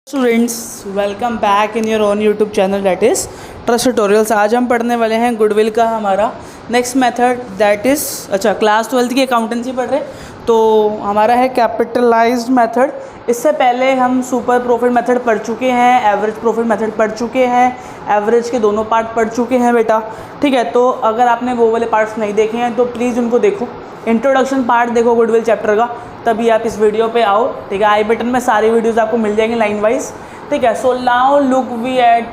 Students welcome back in your own YouTube channel that is trust tutorials. आज हम पढ़ने वाले हैं गुडविल का हमारा next method that is class 12 की अकाउंटेंसी पढ़ रहे तो हमारा है कैपिटलाइज्ड मेथड। इससे पहले हम सुपर प्रॉफिट मेथड पढ़ चुके हैं, एवरेज प्रॉफिट मेथड पढ़ चुके हैं, एवरेज के दोनों पार्ट पढ़ चुके हैं बेटा। ठीक है, तो अगर आपने वो वाले पार्ट्स नहीं देखे हैं तो प्लीज़ उनको देखो, इंट्रोडक्शन पार्ट देखो गुडविल चैप्टर का, तभी आप इस वीडियो पे आओ। ठीक है, आई बटन में सारी वीडियोस आपको मिल जाएंगी लाइन वाइज। ठीक है, so now look we at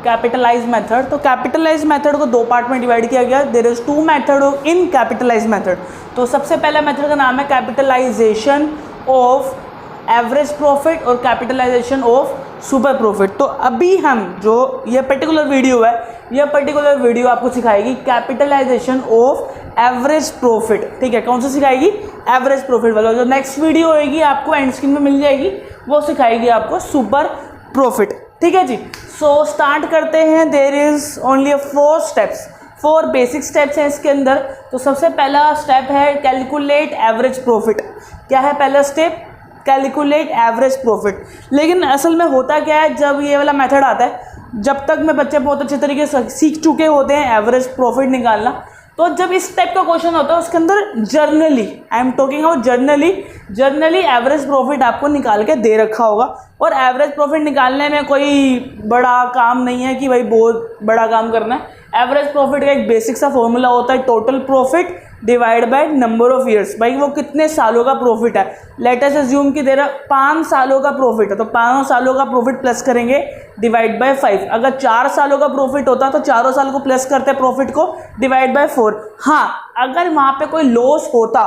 capitalize method. तो कैपिटलाइज मेथड को दो पार्ट में डिवाइड किया गया। There is two method in capitalize method. तो सबसे पहला मेथड का नाम है कैपिटलाइजेशन ऑफ एवरेज प्रॉफिट और कैपिटलाइजेशन ऑफ सुपर प्रॉफिट। तो अभी हम जो ये पर्टिकुलर वीडियो है, यह पर्टिकुलर वीडियो आपको सिखाएगी कैपिटलाइजेशन ऑफ एवरेज प्रॉफिट। ठीक है, कौन सा सिखाएगी? एवरेज प्रॉफिट वाला। जो नेक्स्ट वीडियो होगी आपको एंड स्क्रीन में मिल जाएगी, वो सिखाएगी आपको सुपर प्रॉफिट। ठीक है जी, सो स्टार्ट करते हैं। There is only 4 steps, 4 basic steps हैं इसके अंदर। तो सबसे पहला स्टेप है कैलकुलेट एवरेज प्रॉफिट। क्या है पहला स्टेप? Calculate average profit. लेकिन असल में होता क्या है, जब ये वाला मेथड आता है, जब तक में बच्चे बहुत अच्छे तरीके से सीख चुके होते हैं एवरेज प्रॉफिट निकालना, तो जब इस टाइप का क्वेश्चन होता है उसके अंदर generally, I am talking about generally average profit आपको निकाल के दे रखा होगा। और एवरेज प्रॉफिट निकालने में कोई बड़ा काम नहीं है कि भाई बहुत बड़ा काम करना है। एवरेज प्रॉफिट का एक बेसिक सा फॉर्मूला होता है, total profit divide by number of years. भाई वो कितने सालों का प्रॉफिट है, लेट अस अज्यूम कि तेरा 5 सालों का प्रॉफिट है, तो 5 सालों का प्रॉफिट प्लस करेंगे डिवाइड बाय 5। अगर 4 सालों का प्रॉफिट होता तो 4 साल को प्लस करते प्रॉफिट को डिवाइड बाय 4। हाँ, अगर वहाँ पे कोई लॉस होता,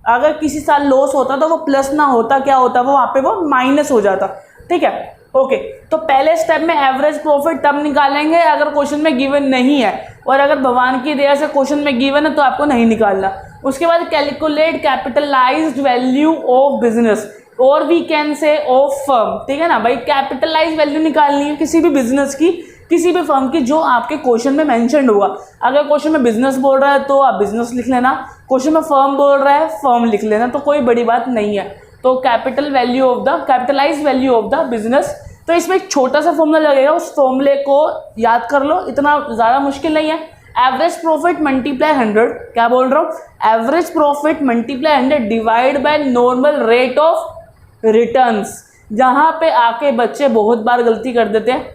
अगर किसी साल लॉस होता तो वो प्लस ना होता, क्या होता, वो वहाँ पे वो माइनस हो जाता। ठीक है, ओके। तो पहले स्टेप में एवरेज प्रॉफिट तब निकालेंगे अगर क्वेश्चन में गिवन नहीं है, और अगर भगवान की दया से क्वेश्चन में गिवन है तो आपको नहीं निकालना। उसके बाद calculate capitalized value of business, और we can say of firm. ठीक है ना भाई, कैपिटलाइज वैल्यू निकालनी है किसी भी बिजनेस की, किसी भी फर्म की, जो आपके क्वेश्चन में मेंशन्ड होगा। अगर क्वेश्चन में बिजनेस बोल रहा है तो आप बिजनेस लिख लेना, क्वेश्चन में फर्म बोल रहा है फर्म लिख लेना, तो कोई बड़ी बात नहीं है। तो capitalize value of the business. तो इसमें एक छोटा सा फॉर्मूला लगेगा, उस फॉर्मूले को याद कर लो, इतना ज़्यादा मुश्किल नहीं है। एवरेज प्रॉफिट मल्टीप्लाई 100, क्या बोल रहा हूँ, average profit multiply 100 divide by normal rate of returns. जहाँ पे आके बच्चे बहुत बार गलती कर देते हैं,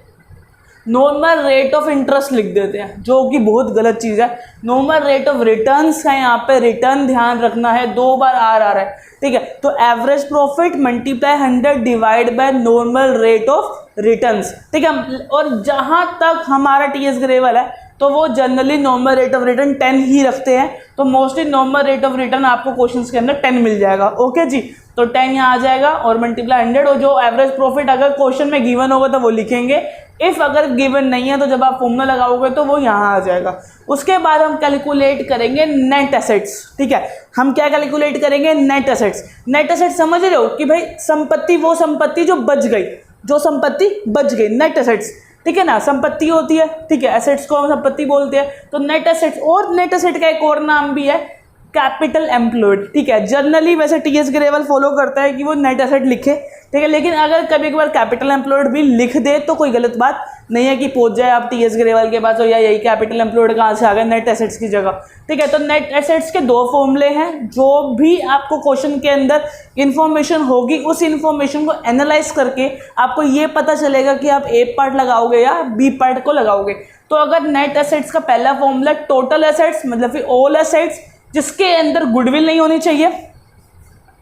नॉर्मल रेट ऑफ इंटरेस्ट लिख देते हैं, जो कि बहुत गलत चीज़ है। नॉर्मल रेट ऑफ रिटर्न्स का यहाँ पे रिटर्न ध्यान रखना है, 2 बार आर आ रहा है। ठीक है, तो average profit multiply 100 divide by normal rate of returns. ठीक है, और जहाँ तक हमारा टीएस ग्रेवल है तो वो generally normal rate of return 10 ही रखते हैं, तो mostly normal rate of return आपको क्वेश्चंस के अंदर 10 मिल जाएगा। ओके जी, तो 10 यहाँ आ जाएगा और मल्टीप्लाई 100, और जो एवरेज प्रॉफिट अगर क्वेश्चन में गिवन होगा तो वो लिखेंगे, इफ अगर गिवन नहीं है तो जब आप फॉर्मूला लगाओगे तो वो यहाँ आ जाएगा। उसके बाद हम कैलकुलेट करेंगे नेट एसेट्स। ठीक है, हम क्या कैलकुलेट करेंगे? Net assets. नेट एसेट्स समझ रहे हो कि भाई संपत्ति, वो संपत्ति जो बच गई, जो संपत्ति बच गई, नेट एसेट्स। ठीक है ना, संपत्ति होती है, ठीक है, एसेट्स को हम संपत्ति बोलते हैं। तो नेट एसेट्स, और नेट एसेट का एक और नाम भी है कैपिटल एम्प्लॉयड। ठीक है, जनरली वैसे टीएस ग्रेवल फॉलो करता है कि वो नेट एसेट लिखे। ठीक है, लेकिन अगर कभी कभार कैपिटल एम्प्लॉयड भी लिख दे तो कोई गलत बात नहीं है कि पहुंच जाए आप टीएस ग्रेवल के पास, और या यही कैपिटल एम्प्लॉयड कहाँ से आ गया, नेट एसेट्स की जगह। ठीक है, तो नेट एसेट्स के 2 फॉर्मूले हैं। जो भी आपको क्वेश्चन के अंदर इंफॉर्मेशन होगी, उस इंफॉर्मेशन को एनालाइज करके आपको ये पता चलेगा कि आप ए पार्ट लगाओगे या बी पार्ट को लगाओगे। तो अगर नेट एसेट्स का पहला फॉर्मूला टोटल एसेट्स, मतलब फिर ऑल एसेट्स जिसके अंदर गुडविल नहीं होनी चाहिए,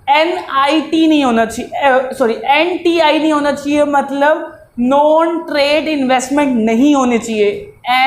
NIT नहीं होना चाहिए, सॉरी NTI नहीं होना चाहिए, मतलब नॉन ट्रेड इन्वेस्टमेंट नहीं होनी चाहिए।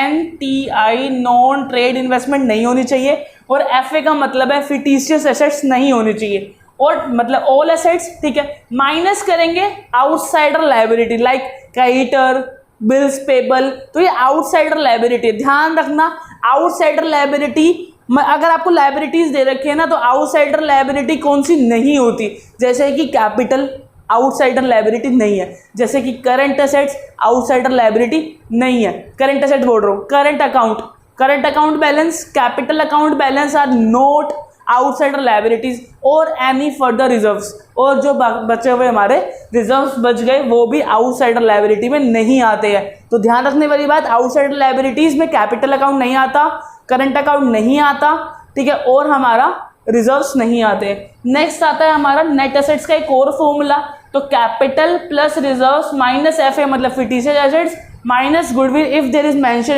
NTI नॉन ट्रेड इन्वेस्टमेंट नहीं होनी चाहिए, और FA का मतलब है फिटिशियस एसेट्स नहीं होनी चाहिए, और मतलब ऑल एसेट्स। ठीक है, माइनस करेंगे outsider liability like creditor, bills payable, तो ये आउटसाइडर लायबिलिटी। ध्यान रखना, आउटसाइडर लायबिलिटी, अगर आपको लायबिलिटीज दे रखी है ना, तो आउटसाइडर लायबिलिटी कौन सी नहीं होती, जैसे कि कैपिटल आउटसाइडर लायबिलिटी नहीं है, जैसे कि करंट एसेट्स आउटसाइडर लायबिलिटी नहीं है। करंट एसेट बोल रहा हूँ, current account balance, capital account balance are not outsider liabilities और एनी फर्दर रिजर्व्स, और जो बचे हुए हमारे रिजर्व्स बच गए वो भी आउटसाइडर लायबिलिटी में नहीं आते हैं। तो ध्यान रखने वाली बात, आउटसाइडर लायबिलिटीज में कैपिटल अकाउंट नहीं आता, करंट अकाउंट नहीं आता, ठीक है, और हमारा रिजर्व्स नहीं आते। नेक्स्ट आता है हमारा नेट एसेट्स का एक और फॉर्मूला, तो capital plus reserves minus F A मतलब fictitious assets minus goodwill if there is mention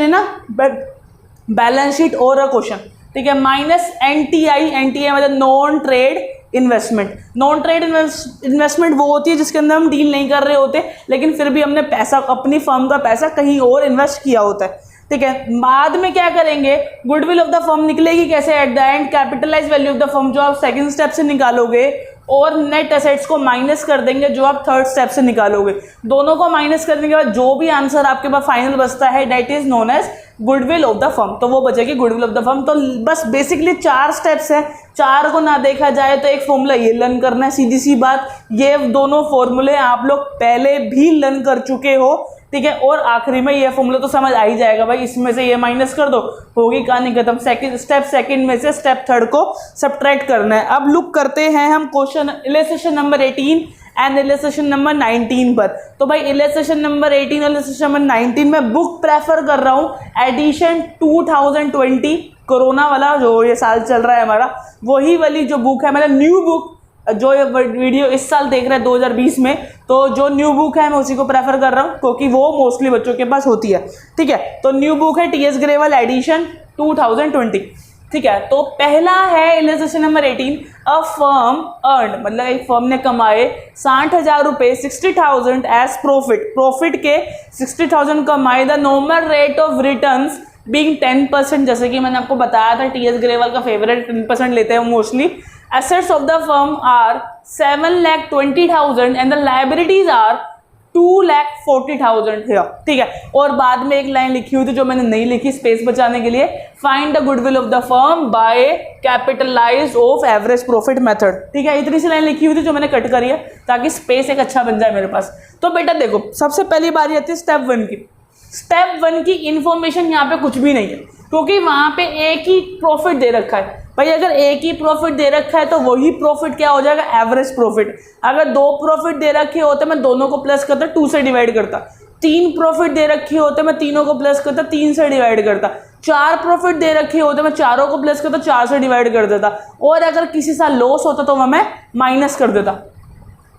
in a balance sheet और अ क्वेश्चन, ठीक है, माइनस एनटीआई, एनटीआई मतलब non trade investment. Non trade investment वो होती है जिसके अंदर हम डील नहीं कर रहे होते, लेकिन फिर भी हमने पैसा, अपनी फर्म का पैसा कहीं और इन्वेस्ट किया होता है, ठीक है। बाद में क्या करेंगे, गुडविल ऑफ द फर्म निकलेगी कैसे, at the end capitalize value of the firm जो आप सेकंड स्टेप से निकालोगे, और नेट एसेट्स को माइनस कर देंगे जो आप थर्ड स्टेप से निकालोगे। दोनों को माइनस करने के बाद जो भी आंसर आपके पास फाइनल बचता है that is known as goodwill of the firm, तो वो बचेगी गुडविल ऑफ द फर्म। तो बस बेसिकली 4 स्टेप्स है, 4 को ना देखा जाए तो एक फॉर्मूला ये लर्न करना है, सीधी सी बात। ये दोनों फॉर्मूले आप लोग पहले भी लर्न कर चुके हो, ठीक है, और आखिरी में ये फॉर्मूला तो समझ आ ही जाएगा भाई, इसमें से ये माइनस कर दो, होगी कहानी खत्म। स्टेप सेकंड में से स्टेप थर्ड को सब्ट्रैक्ट करना है। अब लुक करते हैं हम question illustration number 18 and illustration number 19 पर। तो भाई इलस्ट्रेशन नंबर 18 और इलस्ट्रेशन नंबर 19 में बुक प्रेफर कर रहा हूँ एडिशन 2020, कोरोना वाला जो ये साल चल रहा है हमारा, वही वाली जो बुक है, मतलब न्यू बुक, जो ये वीडियो इस साल देख रहे हैं 2020 में, तो जो न्यू बुक है मैं उसी को प्रेफर कर रहा हूँ क्योंकि वो मोस्टली बच्चों के पास होती है, ठीक है। तो न्यू बुक है टीएस ग्रेवल एडिशन 2020, ठीक है। तो पहला है illustration number 18, a firm earn मतलब एक फर्म ने कमाए 60,000 रुपये 60,000 एज प्रॉफिट के 60,000 कमाए, the normal rate of returns being 10%, जैसे कि मैंने आपको बताया था टीएस ग्रेवल का फेवरेट 10% लेते हैं mostly. Assets of the firm are 7,20,000 and the liabilities are 2,40,000 here, ठीक है। और बाद में एक लाइन लिखी हुई थी जो मैंने नहीं लिखी स्पेस बचाने के लिए, find the goodwill of the firm by capitalize of average profit method, ठीक है। इतनी सी लाइन लिखी हुई थी जो मैंने कट करी है ताकि स्पेस एक अच्छा बन जाए मेरे पास। तो बेटा देखो, सबसे पहली बारी आती है स्टेप 1 की। स्टेप 1 की इंफॉर्मेशन यहाँ पे कुछ भी नहीं है क्योंकि वहां पे एक ही प्रॉफिट दे रखा है भाई। अगर एक ही प्रॉफिट दे रखा है तो वही प्रॉफिट क्या हो जाएगा, एवरेज प्रॉफिट। अगर 2 प्रॉफिट दे रखे होते मैं दोनों को प्लस करता, 2 से डिवाइड करता। 3 प्रॉफिट दे रखे होते मैं तीनों को प्लस करता, 3 से डिवाइड करता। 4 प्रॉफिट दे रखे होते मैं चारों को प्लस करता, 4 से डिवाइड कर देता। और अगर किसी साल लॉस होता तो मैं माइनस कर देता।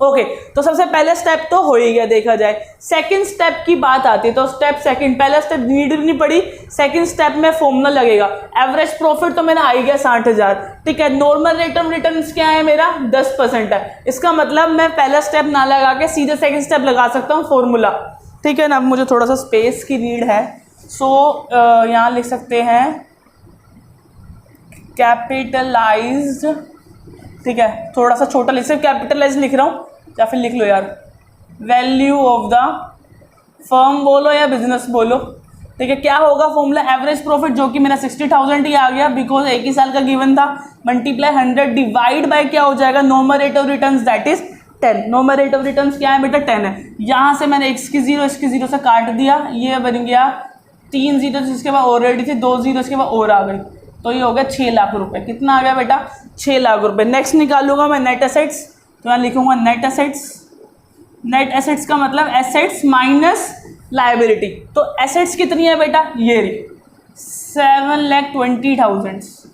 ओके, तो सबसे पहले स्टेप तो हो ही गया देखा जाए। सेकंड स्टेप की बात आती है तो स्टेप सेकंड, पहला स्टेप नीड नहीं पड़ी, सेकंड स्टेप में फॉर्मूला लगेगा। एवरेज प्रॉफिट तो मेरा आ गया 60,000, ठीक है। नॉर्मल रेट ऑफ रिटर्न्स क्या है मेरा 10% है। इसका मतलब मैं पहला स्टेप ना लगा के सीधे सेकंड स्टेप लगा सकता हूँ फॉर्मूला, ठीक है ना। अब मुझे थोड़ा सा स्पेस की नीड है, सो यहाँ लिख सकते हैं कैपिटलाइज्ड, ठीक है। थोड़ा सा छोटा लिख, सिर्फ कैपिटलाइज लिख रहा हूँ या फिर लिख लो यार, वैल्यू ऑफ द फर्म बोलो या बिजनेस बोलो, ठीक है। क्या होगा फॉर्मूला, एवरेज प्रॉफिट जो कि मेरा 60,000 ही आ गया बिकॉज एक ही साल का गिवन था, मल्टीप्लाई 100 डिवाइड बाय क्या हो जाएगा, normal rate of returns that is 10। Normal rate of returns क्या है बेटा 10 है। यहाँ से मैंने इसकी 0 इसकी 0 से काट दिया, ये बन गया 3 0 जिसके बाद ऑलरेडी थी, 2 0 इसके बाद और आ गई, तो ये हो गया 6 लाख रुपए। कितना आ गया बेटा 6 लाख रुपए। नेक्स्ट निकालूंगा मैं नेट एसेट्स, तो यहाँ लिखूंगा नेट एसेट्स। नेट एसेट्स का मतलब एसेट्स माइनस लायबिलिटी। तो एसेट्स कितनी है बेटा, ये रही 7,20,000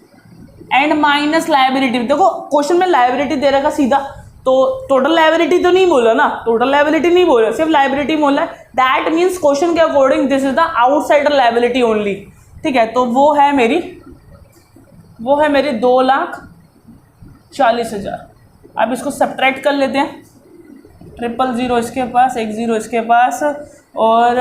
एंड माइनस लायबिलिटी। देखो क्वेश्चन में लायबिलिटी दे रखा सीधा, तो टोटल लायबिलिटी तो नहीं बोला ना, टोटल लायबिलिटी नहीं बोला, सिर्फ लायबिलिटी बोला है। दैट मीन्स क्वेश्चन के according this is the outsider liability only, ठीक है। तो वो है मेरी 2,40,000। अब इसको सब्ट्रैक्ट कर लेते हैं, 000 इसके पास, 10 इसके पास, और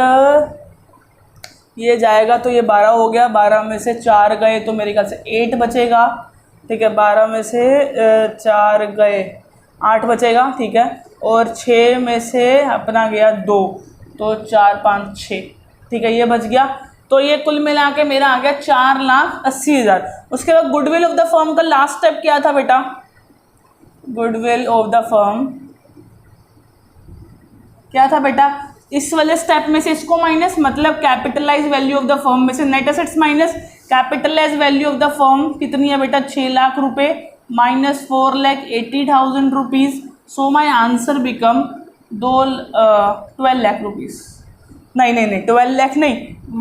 ये जाएगा तो ये 12 हो गया। 12 में से 4 गए तो मेरे ख्याल से 8 बचेगा, ठीक है। 12 में से 4 गए 8 बचेगा, ठीक है। और 6 में से अपना गया 2, तो 4 5 6, ठीक है, ये बच गया। तो ये कुल मिला के मेरा आ गया 4,80,000। उसके बाद गुडविल ऑफ द फर्म का लास्ट स्टेप क्या था बेटा, गुडविल ऑफ द फर्म क्या था बेटा, इस वाले स्टेप में से इसको माइनस, मतलब capitalize value of the firm में से net assets minus capitalize value of the firm कितनी है बेटा, 6 लाख रुपए minus 4,80,000 rupees. So my answer become 12 lakh rupees. नहीं 12 लाख नहीं,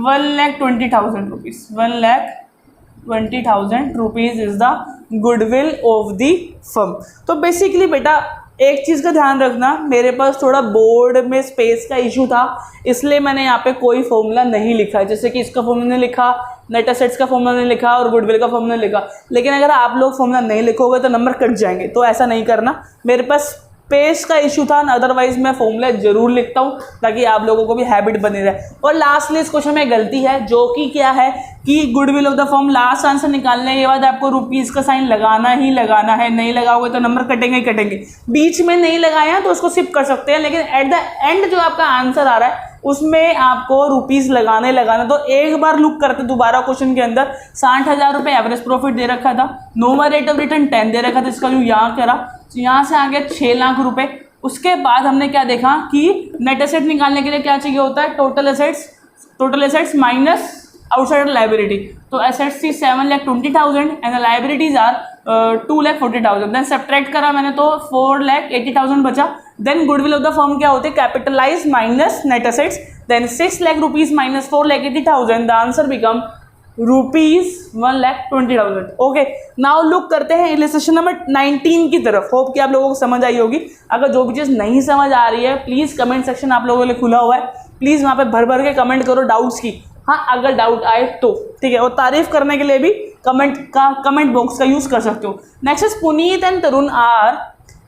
1,20,000 rupees. 1,20,000 rupees is the goodwill of the firm. तो बेसिकली बेटा एक चीज़ का ध्यान रखना, मेरे पास थोड़ा बोर्ड में स्पेस का इशू था, इसलिए मैंने यहाँ पे कोई फॉर्मूला नहीं लिखा है. जैसे कि इसका फॉर्मूला नहीं लिखा, नेट एसेट्स का फॉर्मूला नहीं लिखा और गुडविल का फॉर्मूला लिखा. लेकिन अगर आप लोग फॉर्मूला नहीं लिखोगे तो नंबर कट जाएंगे, तो ऐसा नहीं करना. मेरे पास स्पेस का इशू था, अदरवाइज मैं फॉर्मूला जरूर लिखता हूँ ताकि आप लोगों को भी हैबिट बनी रहे. और लास्टली इस क्वेश्चन में गलती है, जो कि क्या है कि goodwill of the firm last answer निकालने के बाद आपको रुपीज़ का साइन लगाना ही लगाना है. नहीं लगाओगे तो नंबर कटेंगे ही कटेंगे. बीच में नहीं लगाया तो उसको सिप कर सकते हैं, लेकिन एट द एंड जो आपका आंसर आ रहा है उसमें आपको रुपीज़ लगाना. तो एक बार लुक करते दोबारा क्वेश्चन के अंदर, 60,000 रुपये एवरेज प्रॉफिट दे रखा था, नॉर्मल रेट ऑफ रिटर्न 10 दे रखा था, इसका जो यहाँ करा, तो यहाँ से आ गया 6 लाख रुपए. उसके बाद हमने क्या देखा कि नेट एसेट निकालने के लिए क्या चाहिए होता है, total assets minus outsider liability. तो एसेट्स थी 7,20,000 and liabilities are 2,40,000. Then subtract करा मैंने तो 4,80,000 बचा. Then goodwill of the firm क्या होती है, capitalize minus net assets. Then 6 lakh rupees minus 4,80,000. The answer become ₹1,20,000. Okay, now look करते हैं इलस्ट्रेशन नंबर 19 की तरफ. होप कि आप लोगों को समझ आई होगी. अगर जो भी चीज़ नहीं समझ आ रही है प्लीज़ कमेंट सेक्शन आप लोगों के लिए खुला हुआ है, प्लीज़ वहाँ पे भर के कमेंट करो डाउट्स की. हाँ, अगर डाउट आए तो ठीक है. और तारीफ करने के लिए भी कमेंट बॉक्स का यूज़ कर सकते हो. Next is Puneet and Tarun are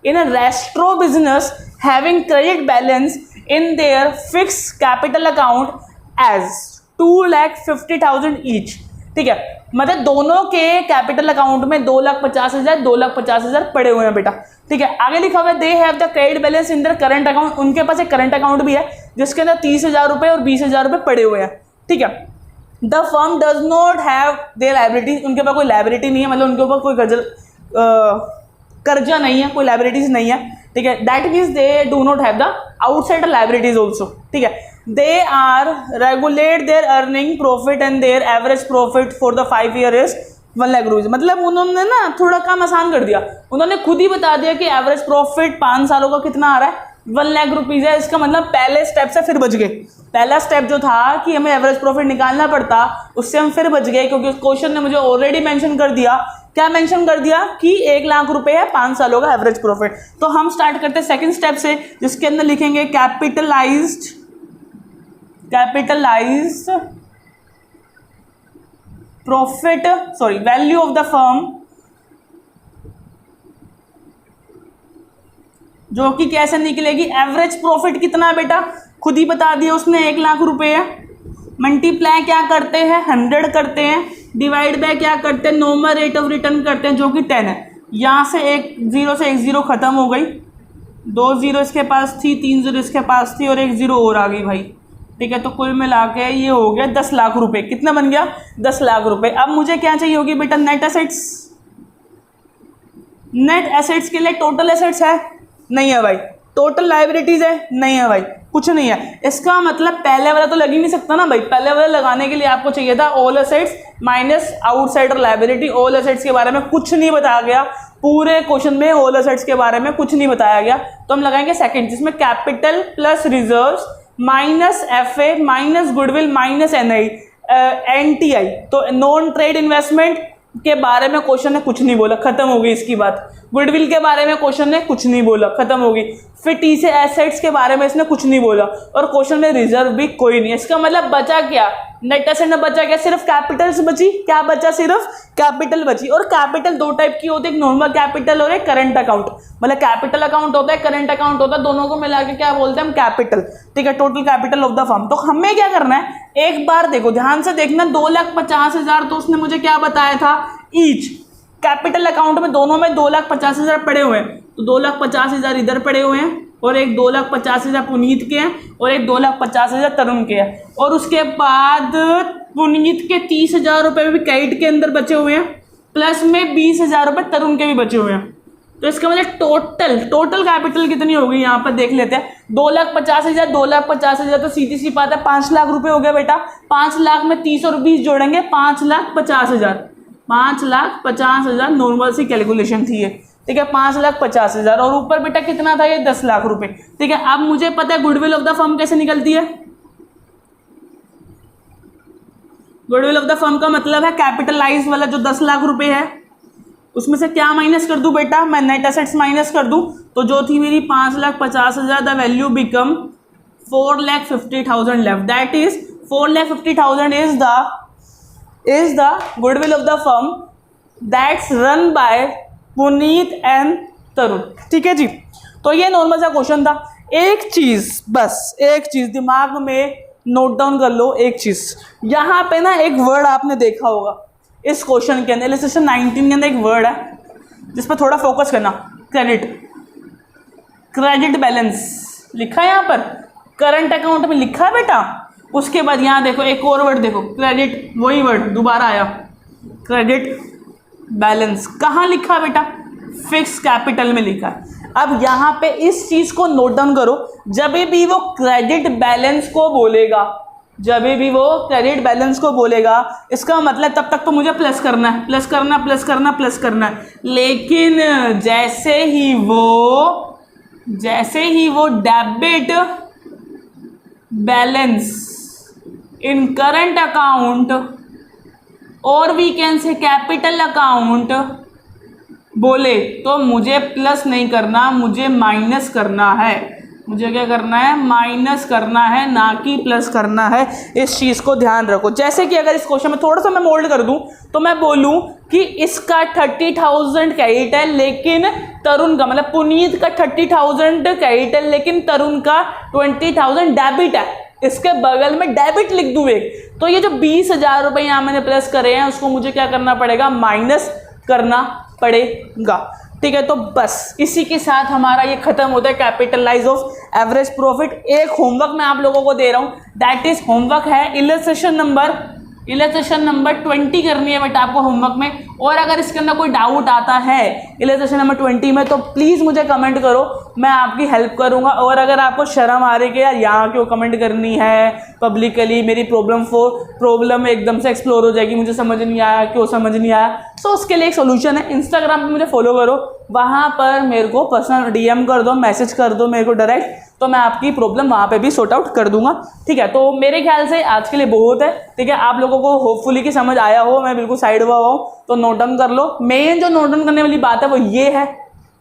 in a restro business having credit balance in their fix capital account as 2,50,000 each. ठीक है, मतलब दोनों के कैपिटल अकाउंट में 2,50,000 पड़े हुए हैं बेटा. ठीक है, आगे लिखा हुआ है they have the credit balance in their current account. उनके पास एक करंट अकाउंट भी है जिसके अंदर 30,000 रुपये और 20,000 रुपये पड़े हुए हैं. ठीक है, the firm does not have their liabilities. उनके पास कोई लाइबिलिटी नहीं है, मतलब उनके ऊपर कोई कर्जा नहीं है, कोई लाइबिलिटीज नहीं है. ठीक है, that means they do not have the outsider liabilities also. ठीक है, they are regulate their earning profit and their average profit for the 5 year is 1 lakh rupees. मतलब उन्होंने ना थोड़ा काम आसान कर दिया. उन्होंने खुद ही बता दिया कि एवरेज प्रॉफिट 5 सालों का कितना आ रहा है, 1 लाख रुपीज है. इसका मतलब पहले स्टेप से फिर बच गए. पहला स्टेप जो था कि हमें एवरेज प्रॉफिट निकालना पड़ता, उससे हम फिर बच गए, क्योंकि क्वेश्चन ने मुझे ऑलरेडी मेंशन कर दिया. क्या मेंशन कर दिया कि 1 लाख रुपए है 5 सालों का एवरेज प्रॉफिट. तो हम स्टार्ट करते हैं सेकंड स्टेप से, जिसके अंदर लिखेंगे capitalised profit value of the firm, जो कि कैसे निकलेगी, एवरेज प्रॉफिट कितना है बेटा, खुद ही बता दिया उसने, 1 लाख रुपए है. मल्टीप्लाई क्या करते हैं, 100 करते हैं. डिवाइड बाय क्या करते हैं, नॉर्मल रेट ऑफ रिटर्न करते हैं, जो कि 10 है. यहाँ से एक जीरो से एक जीरो खत्म हो गई, 2 जीरो इसके पास थी, 3 जीरो इसके पास थी और 1 जीरो और आ गई भाई. ठीक है, तो कुल मिला के ये हो गया 10 लाख रुपए. कितना बन गया, 10 लाख रुपए. अब मुझे क्या चाहिए होगी बेटा, नेट एसेट्स. नेट एसेट्स के लिए टोटल एसेट्स है, नहीं है भाई. टोटल लाइबिलिटीज है, नहीं है भाई, कुछ नहीं है. इसका मतलब पहले वाला तो लग ही नहीं सकता ना भाई. पहले वाला लगाने के लिए आपको चाहिए था all assets minus outsider liability. All assets के बारे में कुछ नहीं बताया गया, पूरे क्वेश्चन में ऑल एसेट्स के बारे में कुछ नहीं बताया गया. तो हम लगाएंगे सेकंड, जिसमें capital plus reserves minus FA minus goodwill minus NTI. तो नॉन ट्रेड इन्वेस्टमेंट के बारे में क्वेश्चन ने कुछ नहीं बोला, खत्म हो गई इसकी बात. गुडविल के बारे में क्वेश्चन ने कुछ नहीं बोला, खत्म हो गई. फिर टी से एसेट्स के बारे में इसने कुछ नहीं बोला, और क्वेश्चन में रिजर्व भी कोई नहीं है. इसका मतलब बचा क्या, नेट एसेट में बचा क्या, सिर्फ कैपिटल से बची. क्या बचा, सिर्फ कैपिटल बची. और कैपिटल 2 टाइप की होती है, एक नॉर्मल कैपिटल और एक करंट अकाउंट. मतलब कैपिटल अकाउंट होता है, करंट अकाउंट होता है, दोनों को मिला के क्या बोलते हैं हम, कैपिटल. ठीक है, total capital of the firm. तो हमें क्या करना है, एक बार देखो ध्यान से देखना, 2,50,000 तो उसने मुझे क्या बताया था ईच. कैपिटल अकाउंट में दोनों में 2,50,000 पड़े हुए हैं, तो 2,50,000 इधर पड़े हुए हैं, और एक 2,50,000 पुनीत के हैं, और एक 2,50,000 तरुण के हैं. और उसके बाद पुनीत के 30,000 रुपये भी क्रेडिट के अंदर बचे हुए हैं, प्लस में 20,000 रुपये तरुण के भी बचे हुए हैं. तो इसका मतलब टोटल कैपिटल कितनी होगी यहाँ पर देख लेते हैं। 2,50,000, 2,50,000 तो सीधी सी बात है 5 लाख रुपए हो गया बेटा। 5 लाख में 30 और 20 जोड़ेंगे 5,50,000, 5,50,000 नॉर्मल सी कैलकुलेशन थी ये, ठीक है। 5,50,000 और ऊपर बेटा कितना था ये 10 लाख रुपए, ठीक है। अब मुझे पता है गुडविल ऑफ द फर्म कैसे निकलती है। गुडविल ऑफ द फर्म का मतलब है कैपिटलाइज वाला जो 10 लाख रुपए है उसमें से क्या माइनस कर दूं बेटा, मैं नेट एसेट्स माइनस कर दूं। तो जो थी मेरी 5,50,000, the value become 4,50,000 left, that is 4,50,000 is the goodwill of the firm that's run by Puneet and Tarun, ठीक है जी। तो ये नॉर्मल सा क्वेश्चन था। एक चीज, बस एक चीज दिमाग में नोट डाउन कर लो, एक चीज यहाँ पे ना एक वर्ड आपने देखा होगा इस क्वेश्चन के अंदर, इलस्ट्रेशन 19 के अंदर एक वर्ड है जिस पर थोड़ा फोकस करना, क्रेडिट बैलेंस लिखा है यहाँ पर, करंट अकाउंट में लिखा है बेटा। उसके बाद यहाँ देखो एक और वर्ड देखो, क्रेडिट, वही वर्ड दोबारा आया, क्रेडिट बैलेंस। कहाँ लिखा है बेटा, फिक्स कैपिटल में लिखा है। अब यहाँ पे इस चीज को नोट डाउन करो, जब भी वो क्रेडिट बैलेंस को बोलेगा, जब भी वो क्रेडिट बैलेंस को बोलेगा, इसका मतलब तब तक तो मुझे प्लस करना है, प्लस करना, प्लस करना, प्लस करना है। लेकिन जैसे ही वो debit balance in current account और we can say capital account बोले, तो मुझे प्लस नहीं करना, मुझे माइनस करना है। मुझे क्या करना है, माइनस करना है, ना कि प्लस करना है। इस चीज़ को ध्यान रखो। जैसे कि अगर इस क्वेश्चन में थोड़ा सा मैं मोल्ड कर दूं तो मैं बोलूं कि इसका 30,000 क्रेडिट है लेकिन तरुण का, मतलब पुनीत का 30,000 क्रेडिट है लेकिन तरुण का 20,000 डेबिट है। इसके बगल में डेबिट लिख दूं एक, तो ये जो 20,000 रुपये यहाँ मैंने प्लस करे हैं उसको मुझे क्या करना पड़ेगा, माइनस करना पड़ेगा, ठीक है। तो बस इसी के साथ हमारा ये खत्म होता है कैपिटलाइज ऑफ एवरेज प्रॉफिट। एक होमवर्क मैं आप लोगों को दे रहा हूँ, दैट इज होमवर्क है इलस्ट्रेशन नंबर 20 करनी है बेटा आपको होमवर्क में। और अगर इसके अंदर कोई डाउट आता है इलस्ट्रेशन नंबर 20 में तो प्लीज़ मुझे कमेंट करो, मैं आपकी हेल्प करूंगा। और अगर आपको शर्म आ रही है कि यार यहाँ क्यों कमेंट करनी है पब्लिकली, मेरी प्रॉब्लम एकदम से एक्सप्लोर हो जाएगी, मुझे समझ नहीं आया, क्यों समझ नहीं आया, तो उसके लिए एक सोल्यूशन है, इंस्टाग्राम पे मुझे फॉलो करो, वहाँ पर मेरे को पर्सनल DM कर दो, मैसेज कर दो मेरे को डायरेक्ट, तो मैं आपकी प्रॉब्लम वहाँ पे भी सॉर्ट आउट कर दूंगा, ठीक है। तो मेरे ख्याल से आज के लिए बहुत है, ठीक है। आप लोगों को होपफुली कि समझ आया हो, मैं बिल्कुल साइड हुआ हूँ, तो नोट डाउन कर लो। मेन जो नोट डाउन करने वाली बात है वो ये है,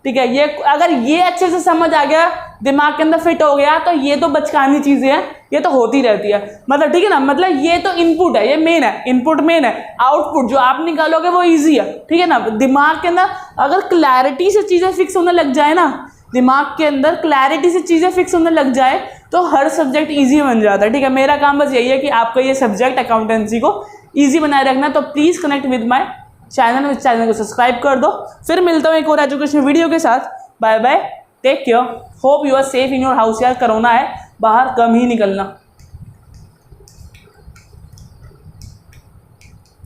ठीक है। ये अगर ये अच्छे से समझ आ गया, दिमाग के अंदर फिट हो गया, तो ये तो बचकानी चीज़ें हैं, ये तो होती रहती है, मतलब ठीक है ना। मतलब ये तो इनपुट है, ये मेन है, इनपुट मेन है, आउटपुट जो आप निकालोगे वो इजी है, ठीक है ना। दिमाग के अंदर अगर क्लैरिटी से चीज़ें फिक्स होने लग जाए ना, दिमाग के अंदर क्लैरिटी से चीज़ें फिक्स होने लग जाए तो हर सब्जेक्ट ईजी बन जाता है, ठीक है। मेरा काम बस यही है कि आपका ये सब्जेक्ट अकाउंटेंसी को ईजी बनाए रखना। तो please connect with my channel, इस चैनल को सब्सक्राइब कर दो। फिर मिलता हूँ एक और एजुकेशन वीडियो के साथ। Bye bye, take care, hope you are safe in your house. यार कोरोना है, बाहर कम ही निकलना।